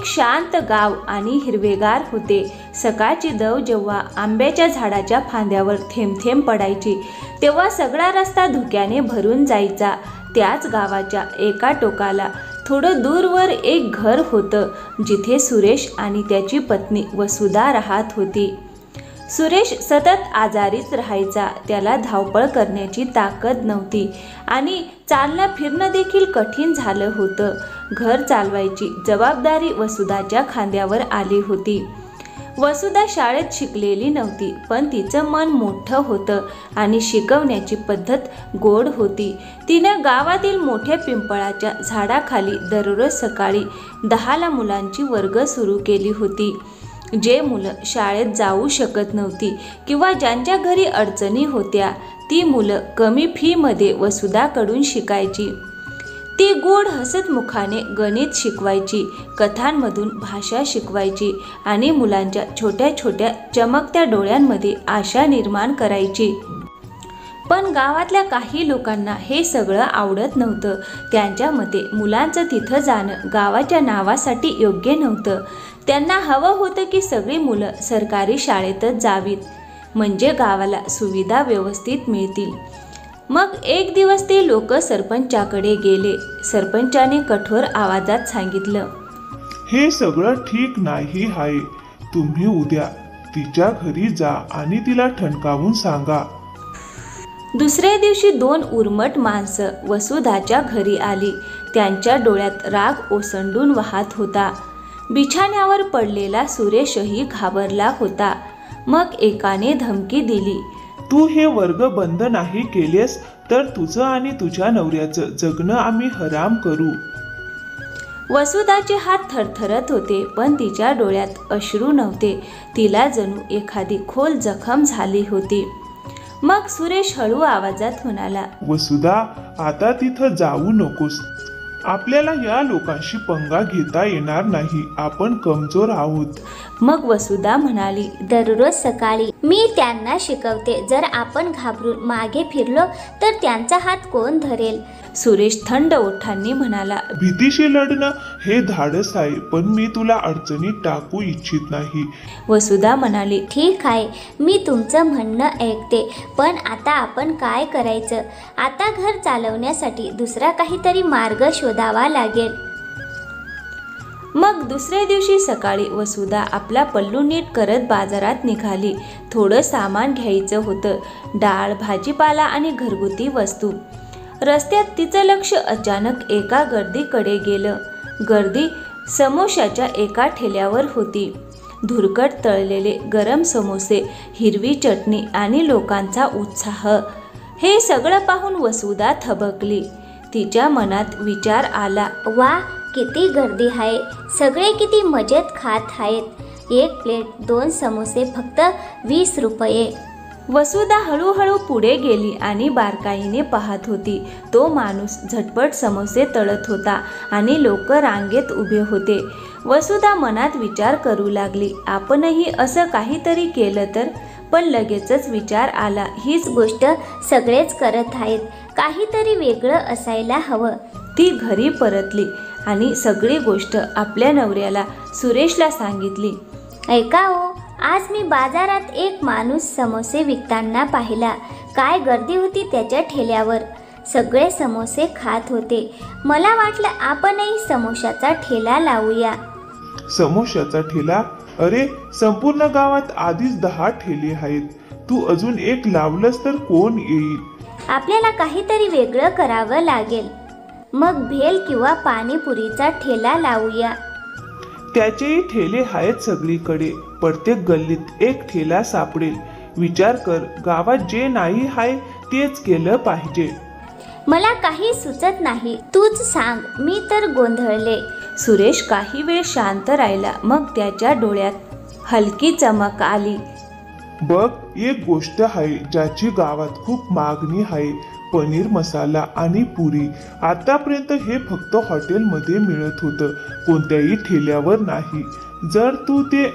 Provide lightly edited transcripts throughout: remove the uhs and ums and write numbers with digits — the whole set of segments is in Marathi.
एक शांत गाव आणि हिरवेगार होते. सकाळची दव जेव्हा आंब्याच्या झाडाच्या फांद्यावर थेंब थेंब पडायची तेव्हा सगळा रस्ता धुक्याने भरून जायचा. त्याच गावाच्या एका टोकाला थोडं दूरवर एक घर होतं जिथे सुरेश आणि त्याची पत्नी वसुधा राहत होती. सुरेश सतत आजारीच राहायचा. त्याला धावपळ करण्याची ताकद नव्हती आणि चालणं फिरणं देखील कठीण झालं होतं. घर चालवायची जबाबदारी वसुधाच्या खांद्यावर आली होती. वसुधा शाळेत शिकलेली नव्हती, पण तिचं मन मोठं होतं आणि शिकवण्याची पद्धत गोड होती. तिनं गावातील मोठ्या पिंपळाच्या झाडाखाली दररोज सकाळी 10ला मुलांची वर्ग सुरू केली होती. जे मुलं शाळेत जाऊ शकत नव्हती किंवा ज्यांच्या घरी अडचणी होत्या ती मुलं कमी फीमध्ये वसुधाकडून शिकायची. ती गोड हसत मुखाने गणित शिकवायची, कथांमधून भाषा शिकवायची आणि मुलांच्या छोट्या छोट्या चमकत्या डोळ्यांमध्ये आशा निर्माण करायची. पण गावातल्या काही लोकांना हे सगळं आवडत नव्हतं. त्यांच्या मते मुलांचं तिथं जाणं गावाच्या नावासाठी योग्य नव्हतं. त्यांना हवं होतं की सगळी मुलं सरकारी शाळेतच जावीत, म्हणजे गावाला सुविधा व्यवस्थित मिळतील. मग एक दिवस ते लोक सरपंचाकडे गेले. सरपंचाने कठोर आवाजात सांगितलं, हे सगळं ठीक नाही आहे. तुम्ही उद्या तिच्या घरी जा आणि तिला ठणकावून सांगा. दुसऱ्या दिवशी 2 उर्मट माणसं वसुधाच्या घरी आली. त्यांच्या डोळ्यात राग ओसंडून वाहत होता. बिछाण्यावर पडलेला सुरेशही घाबरला होता. मग एकाने धमकी दिली, तू हे वर्ग बंद नाही केलेस तर तुझं आणि तुझ्या नवऱ्याचं जगणं आम्ही हराम करू. वसुधाचे हात थरथरत होते, पण तिच्या डोळ्यात अश्रू नव्हते. तिला जणू एखादी खोल जखम झाली होती. मग सुरेश हळू आवाजात म्हणाला, वसुधा, आता तिथं जाऊ नकोस. आपल्याला या लोकांशी पंगा घेता येणार नाही. आपण कमजोर आहोत. मग वसुधा म्हणाली, दररोज सकाळी मी त्यांना शिकवते. जर आपण घाबरून मागे फिरलो तर त्यांचा हात कोण धरेल? सुरेश थंड ओठांनी म्हणाला, भीतीशी लढणं हे धाडस आहे, पण मी तुला अडचणीत टाकू इच्छित नाही. वसुधा म्हणाली, ठीक आहे, मी तुमचं म्हणणं ऐकते, पण आता आपण काय करायचं? आता घर चालवण्यासाठी दुसरा काहीतरी मार्ग शोधावा लागेल. मग दुसऱ्या दिवशी सकाळी वसुधा आपला पल्लू नीट करत बाजारात निघाली. थोडं सामान घ्यायचं होतं, डाळ, भाजीपाला आणि घरगुती वस्तू. रस्त्यात तिचं लक्ष अचानक एका गर्दीकडे गेलं. गर्दी समोशाच्या एका ठेल्यावर होती. धुरकट तळलेले गरम समोसे, हिरवी चटणी आणि लोकांचा उत्साह. हे सगळं पाहून वसुधा थबकली. तिच्या मनात विचार आला, वा, किती गर्दी आहे. सगळे किती मजेत खात आहेत. 1 प्लेट 2 समोसे फक्त 20 रुपये. वसुधा हळूहळू पुढे गेली आणि बारकाईने पाहत होती. तो माणूस झटपट समोसे तळत होता आणि लोक रांगेत उभे होते. वसुधा मनात विचार करू लागली, आपणही असं काहीतरी केलं तर? पण लगेचच विचार आला, हीच गोष्ट सगळेच करत आहेत. काहीतरी वेगळं असायला हवं. ती घरी परतली आणि सगळी गोष्ट आपल्या नवऱ्याला सुरेशला सांगितली. ऐका हो, आज मी बाजारात एक माणूस समोसे विकताना पाहिला. काय गर्दी होती त्याच्या ठेल्यावर. सगळे समोसे खात होते. मला वाटलं आपणही समोशाचा ठेला लावूया. समोशाचा ठेला? अरे, संपूर्ण गावात आधीच 10 ठेले आहेत. तू अजून एक लावलंस तर कोण येईल? आपल्याला काहीतरी वेगळं करावं लागेल. मग भेल किंवा पाणीपुरीचा ठेला लावूया. त्याचेही ठेले आहेत सगळीकडे. प्रत्येक गल्लीत एक ठेला सापडेल. विचार कर, गावात जे नाही आहे तेच केलं पाहिजे. मला काही सुचत नाही, तूच सांग. मी तर गोंधळले. सुरेश काही वेळ शांत राहिला. मग त्याच्या डोळ्यात हलकी चमक आली. बघ, एक गोष्ट आहे ज्याची गावात खूप मागणी आहे. पनीर मसाला आणि पुरी. आतापर्यंत हे फक्त हॉटेलमध्ये मिळत होतं, कोणत्याही ठेल्यावर नाही. जर तू ते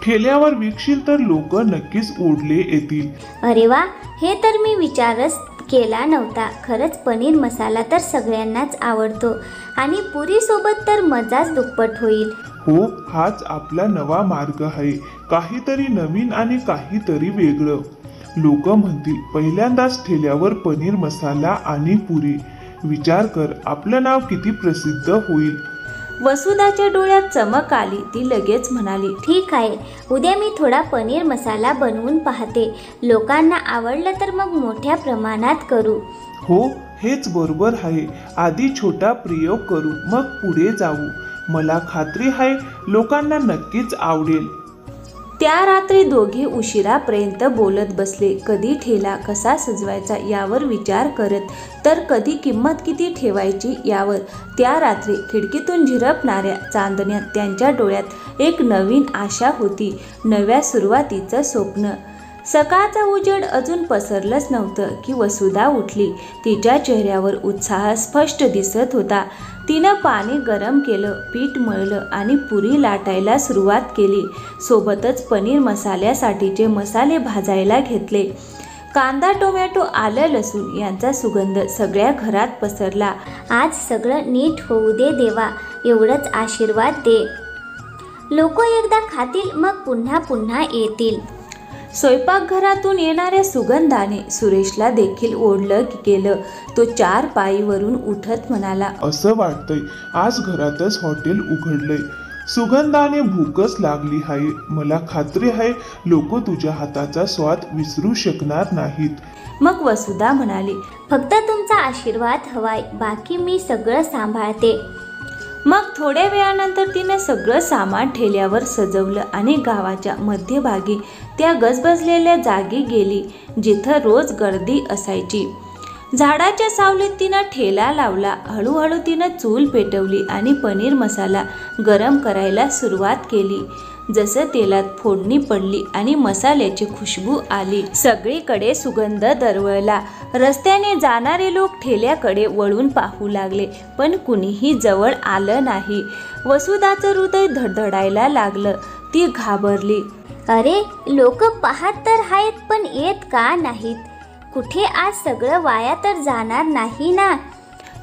ठेल्यावर विकशील तर लोक नक्कीच ओढले येतील. अरे वा, हे तर मी विचारच केला नव्हता. खरंच पनीर मसाला तर सगळ्यांनाच आवडतो आणि पुरी सोबत तर मजाच दुप्पट होईल. हो, हाच आपला नवा मार्ग आहे. काहीतरी नवीन आणि काहीतरी वेगळं. लोक म्हणतील पहिल्यांदाच ठेल्यावर पनीर मसाला आणि पुरी. विचार कर, आपलं नाव किती प्रसिद्ध होईल. वसुधाच्या डोळ्यात चमक आली. ती लगेच म्हणाली, ठीक आहे, उद्या मी थोडा पनीर मसाला बनवून पाहते. लोकांना आवडलं तर मग मोठ्या प्रमाणात करू. हो, हेच बरोबर आहे. आधी छोटा प्रयोग करू, मग पुढे जाऊ. मला खात्री आहे लोकांना नक्कीच आवडेल. त्या रात्री दोघे उशिरापर्यंत बोलत बसले. कधी ठेला कसा सजवायचा यावर विचार करत, तर कधी किंमत किती ठेवायची यावर. त्या रात्री खिडकीतून झिरपणाऱ्या चांदण्यात त्यांच्या डोळ्यात एक नवीन आशा होती, नव्या सुरुवातीचं स्वप्न. सकाळचा उजेड अजून पसरलंच नव्हतं की वसुधा उठली. तिच्या चेहऱ्यावर उत्साह स्पष्ट दिसत होता. तिनं पाणी गरम केलं, पीठ मळलं आणि पुरी लाटायला सुरुवात केली. सोबतच पनीर मसाल्यासाठीचे मसाले भाजायला घेतले. कांदा, टोमॅटो, आलं, लसूण यांचा सुगंध सगळ्या घरात पसरला. आज सगळं नीट होऊ दे देवा, एवढंच आशीर्वाद दे. लोक एकदा खातील, मग पुन्हा पुन्हा येतील. स्वयंपाकघरातून येणाऱ्या सुगंधाने सुरेशला देखील ओढलं गेलं. तो 4 पायीवरून उठत म्हणाला, असं वाटतंय आज घरातच हॉटेल उघडलंय. सुगंधाने भूकच लागली आहे. मला खात्री आहे लोक तुझ्या हाताचा स्वाद विसरू शकणार नाहीत. मग वसुधा म्हणाली, फक्त तुमचा आशीर्वाद हवाय, बाकी मी सगळं सांभाळते. मग थोड्या वेळानंतर तिने सगळं सामान ठेल्यावर सजवलं आणि गावाच्या मध्यभागी त्या गजबजलेल्या जागी गेली जिथं रोज गर्दी असायची. झाडाच्या सावलीत तिनं ठेला लावला. हळूहळू तिनं चूल पेटवली आणि पनीर मसाला गरम करायला सुरुवात केली. जसं तेलात फोडणी पडली आणि मसाल्याची खुशबू आली, सगळीकडे सुगंध दरवळला. रस्त्याने जाणारे लोक ठेल्याकडे वळून पाहू लागले, पण कुणीही जवळ आलं नाही. वसुधाचं हृदय धडधडायला लागलं. ती घाबरली. अरे, लोक पाहत तर आहेत पण येत का नाहीत? कुठे आज सगळं वाया तर जाणार नाही ना?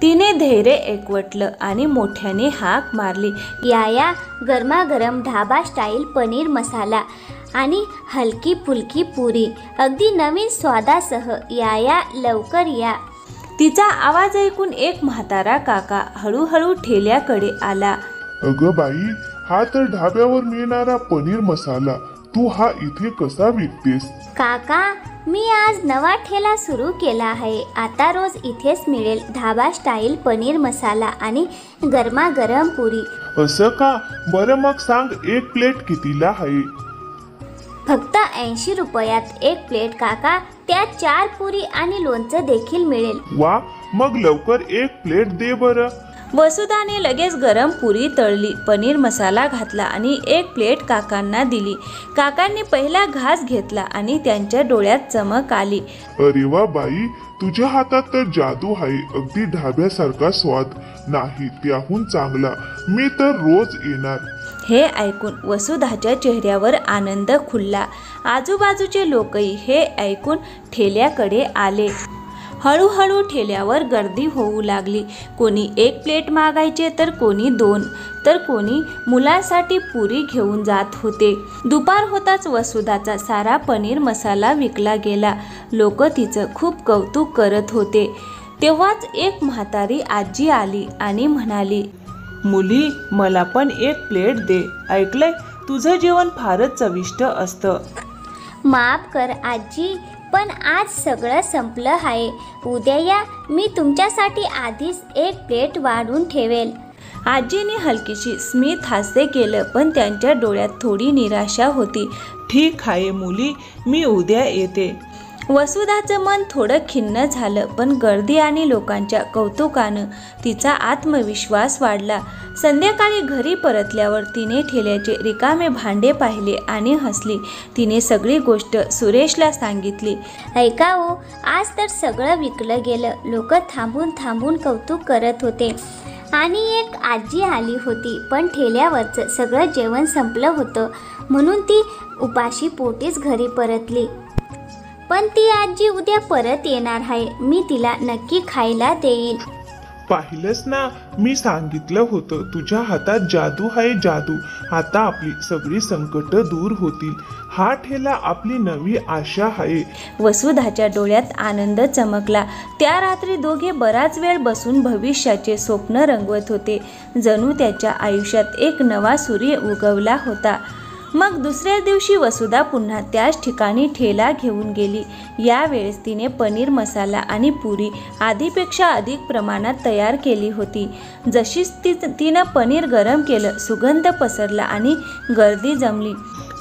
तिने धैर्य एकवटलं आणि मोठ्याने हाक मारली, या गरमागरम ढाबा स्टाईल पनीर मसाला आणि हलकी फुलकी पुरी, अगदी नवीन स्वादासह. या लवकर या. तिचा आवाज ऐकून एक म्हातारा काका हळूहळू ठेल्याकडे आला. अगं बाई, हा तर ढाब्यावर मिळणारा पनीर मसाला. तू हा इथे कसा विकतेस? काका, मी आज नवा ठेला सुरू केला आहे. आता रोज इथेच मिळेल ढाबा स्टाईल पनीर मसाला आणि गरमागरम पुरी. असं का? बरं, मग सांग एक प्लेट कितीला आहे? फक्त 80 रुपयात एक प्लेट काका. त्यात 4 पुरी आणि लोणचं देखील मिळेल. वा, मग लवकर एक प्लेट दे बरं. वसुधाने लगेच गरम पुरी तळली, पनीर मसाला घातला आणि एक प्लेट काकांना दिली. काकांनी पहिला घास घेतला आणि त्यांच्या डोळ्यात चमक आली. अरे वा बाई, तुझ्या हातात तर जादू आहे. अगदी ढाब्यासारखा स्वाद नाही, त्याहून चांगला. मी तर रोज येणार. हे ऐकून वसुधाच्या चेहऱ्यावर आनंद खुलला. आजूबाजूचे लोकही हे ऐकून ठेल्याकडे आले. हळूहळू ठेल्यावर गर्दी होऊ लागली. कोणी 1 प्लेट मागायचे, तर कोणी 2, तर कोणी मुलांसाठी पुरी घेऊन जात होते. दुपार होताच वसुधाचा सारा पनीर मसाला विकला गेला. लोक तिचं खूप कौतुक करत होते. तेव्हाच एक म्हातारी आजी आली आणि म्हणाली, मुली, मला पण 1 प्लेट दे. ऐकलंय, तुझं जेवण फारच चविष्ट असतं. माफ कर आजी, पण आज सगळं संपलं आहे. उद्या या, मी तुमच्यासाठी आधीच 1 प्लेट वाढून ठेवेल. आजीने हलकीशी स्मित हास्य केलं, पण त्यांच्या डोळ्यात थोडी निराशा होती. ठीक आहे मुली, मी उद्या येते. वसुधाचं मन थोडं खिन्न झालं, पण गर्दी आणि लोकांच्या कौतुकानं तिचा आत्मविश्वास वाढला. संध्याकाळी घरी परतल्यावर तिने ठेल्याचे रिकामे भांडे पाहिले आणि हसली. तिने सगळी गोष्ट सुरेशला सांगितली. ऐका हो, आज तर सगळं विकलं गेलं. लोक थांबून थांबून कौतुक करत होते. आणि एक आजी आली होती, पण ठेल्यावरचं सगळं जेवण संपलं होतं म्हणून ती उपाशी पोटीच घरी परतली. पण ती आजी उद्या परत येणार आहे. मी तिला नक्की खायला देईल. पाहिलंस ना, मी सांगितलं होतं तुझ्या हातात जादू आहे, जादू. आता आपली सगळी संकट दूर होतील. हा ठेला आपली नवी आशा आहे. वसुधाच्या डोळ्यात आनंद चमकला. त्या रात्री दोघे बराच वेळ बसून भविष्याचे स्वप्न रंगवत होते. जणू त्याच्या आयुष्यात एक नवा सूर्य उगवला होता. मग दुसऱ्या दिवशी वसुधा पुन्हा त्याच ठिकाणी ठेला घेऊन गेली. यावेळेस तिने पनीर मसाला आणि पुरी आधीपेक्षा अधिक प्रमाणात तयार केली होती. जशीच तिनं पनीर गरम केलं, सुगंध पसरला आणि गर्दी जमली.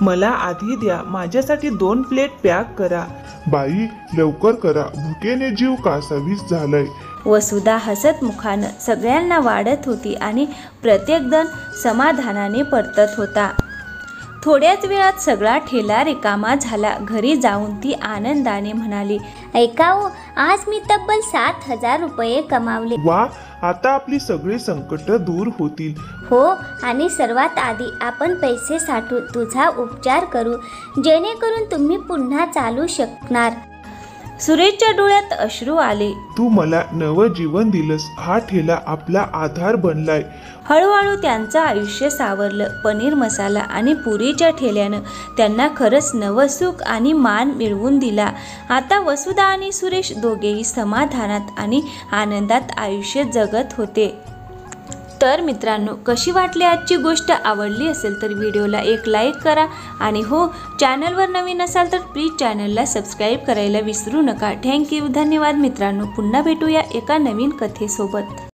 मला आधी द्या, माझ्यासाठी 2 प्लेट पॅक करा. बाई, लवकर करा, भुकेने जीव कासावीस झालाय. वसुधा हसत मुखानं सगळ्यांना वाढत होती आणि प्रत्येकजण समाधानाने परतत होता. थोड्याच वेळात सगळा ठेला रिकामा झाला. घरी जाऊन ती आनंदाने म्हणाली, ऐका हो, आज मी तब्बल 7,000 रुपये कमावले. वा, आता आपली सगळी संकट दूर होतील. हो, आणि सर्वात आधी आपण पैसे साठवून तुझा उपचार करू, जेणेकरून तुम्ही पुन्हा चालू शकणार. सुरेशच्या डोळ्यात अश्रू आले. तू मला नवं जीवन दिलंस. हा ठेला आपला आधार बनलाय. हळूहळू त्यांचं आयुष्य सावरलं. पनीर मसाला आणि पुरीच्या ठेल्यानं त्यांना खरंच नवं सुख आणि मान मिळवून दिला. आता वसुधा आणि सुरेश दोघेही समाधानात आणि आनंदात आयुष्य जगत होते. तर मित्रांनो, कशी वाटली आजची गोष्ट? आवडली असेल तर व्हिडिओला एक लाईक करा आणि हो, चॅनलवर नवीन असाल तर प्लीज चॅनलला सबस्क्राईब करायला विसरू नका. थँक्यू, धन्यवाद मित्रांनो. पुन्हा भेटूया एका नवीन कथेसोबत.